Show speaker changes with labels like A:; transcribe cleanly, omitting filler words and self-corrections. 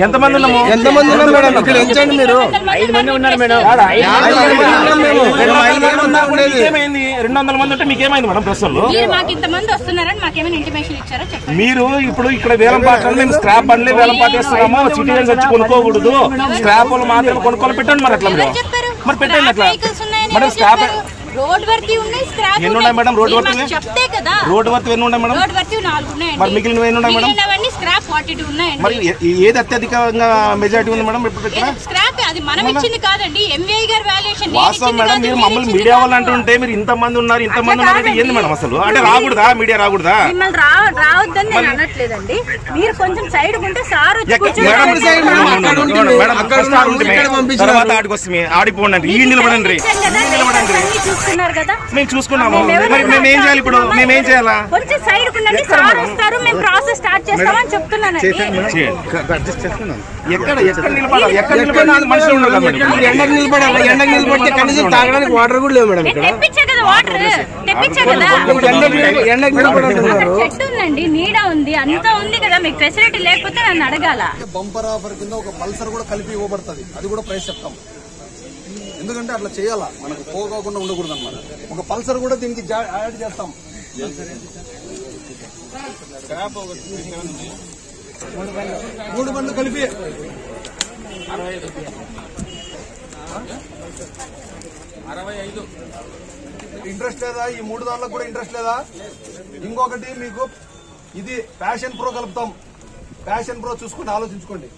A: ఎంతమంది ఉన్నాము? ఎంతమంది ఉన్నారు మేడం? ఇక్కడ ఎంచండి మీరు. 5 మంది ఉన్నారు మేడం. 200 మంది ఉంటే మీకేమైంది మేడం? ప్రశ్నలు మీరు ఇప్పుడు ఇక్కడ వేలం పాటలు మేము స్క్రాప్ బండ్లే వేలం పాటేస్తున్నాము. సిటిజన్స్ వచ్చి కొనుక్కోకూడదు, స్క్రాప్ వాళ్ళు మాత్రమే కొనుక్కోవాలి. పెట్టండి మరి అట్లా మీరు. మరి పెట్టండి అట్లా మేడం. స్క్రాప్
B: రోడ్ వర్తి ఉన్నాయి, స్క్రాప్
A: ఎన్ని ఉన్నాయి మేడం? రోడ్ వర్తి
B: చెప్తే కదా.
A: రోడ్ వర్తి ఎన్ని ఉన్నాయి మేడం?
B: రోడ్ వర్తి 4 ఉన్నాయండి.
A: మరి మిగిలిన ఎన్ని ఉన్నాయి మేడం?
B: మిగిలినవన్నీ స్క్రాప్ 42 ఉన్నాయండి.
A: మరి ఏది అత్యధికంగా మెజారిటీ ఉంది మేడం? ఇప్పుడు
B: స్క్రాప్ అది మనం ఇచ్చింది కాదండి, ఎంవీఐ గారి వాల్యుయేషన్.
A: వాస్తవం మేడం. మీరు మమ్మల్ని మీడియా వాళ్ళు అంటుంటే మీరు ఇంతమంది ఉన్నారు ఇంతమంది ఉన్నారంటే ఏంది మేడం అసలు? అంటే రాకూడదా? మీడియా రాకూడదా?
B: మిమ్మల్ని రావద్దని నేను అనట్లేదండి. మీరు కొంచెం సైడ్ ఉంటే సార్
A: తర్వాత ఆడికి వస్తుంది ఆడిపోండి. ఈ నిలబడండి
B: చూస్తున్నారు కదా.
A: మేము చూసుకున్నాము. మరి మేము ఏం చేయాలి ఇప్పుడు? మేము ఏం చేయాలా?
B: కొంచెం సైడ్ ఉండండి, సార్ వస్తారు, మేము ప్రాసెస్ స్టార్ట్ చేస్తామని చెప్తున్నానండి.
A: ఎక్కడ నిలబడాలి? ఎక్కడ నిలబడాలి? మనుషులు ఉండాలి. ఎండకు నిలబడాలి. ఎండకు నిలబడితే కనీసం తాగడానికి వాటర్ కూడా లేవు మేడం.
B: తెప్పించే కదా వాటర్, తెప్పించే కదా.
A: ఎండకు నిలబడాలి.
B: చెట్టు ఉందండి, నీడ ఉంది, అంతా ఉంది కదా. మీకు ఫెసిలిటీ లేకపోతే నన్ను అడగాల.
C: బంపర్ ఆఫర్ కింద ఒక పల్సర్ కూడా కలిపి ఇవ్వబడుతుంది. అది కూడా ప్రైస్ చెప్తాం. ఎందుకంటే అట్లా చేయాలా, మనకు పోకోకుండా ఉండకూడదు అన్నమాట. ఒక పల్సర్ కూడా దీనికి యాడ్ చేస్తాం. 3 బండ్లు కలిపి 65. ఇంట్రెస్ట్ లేదా? ఈ 3 దాంట్లో కూడా ఇంట్రెస్ట్ లేదా? ఇంకొకటి మీకు ఇది ప్యాషన్ ప్రో కలుపుతాం. ప్యాషన్ ప్రో చూసుకుని ఆలోచించుకోండి.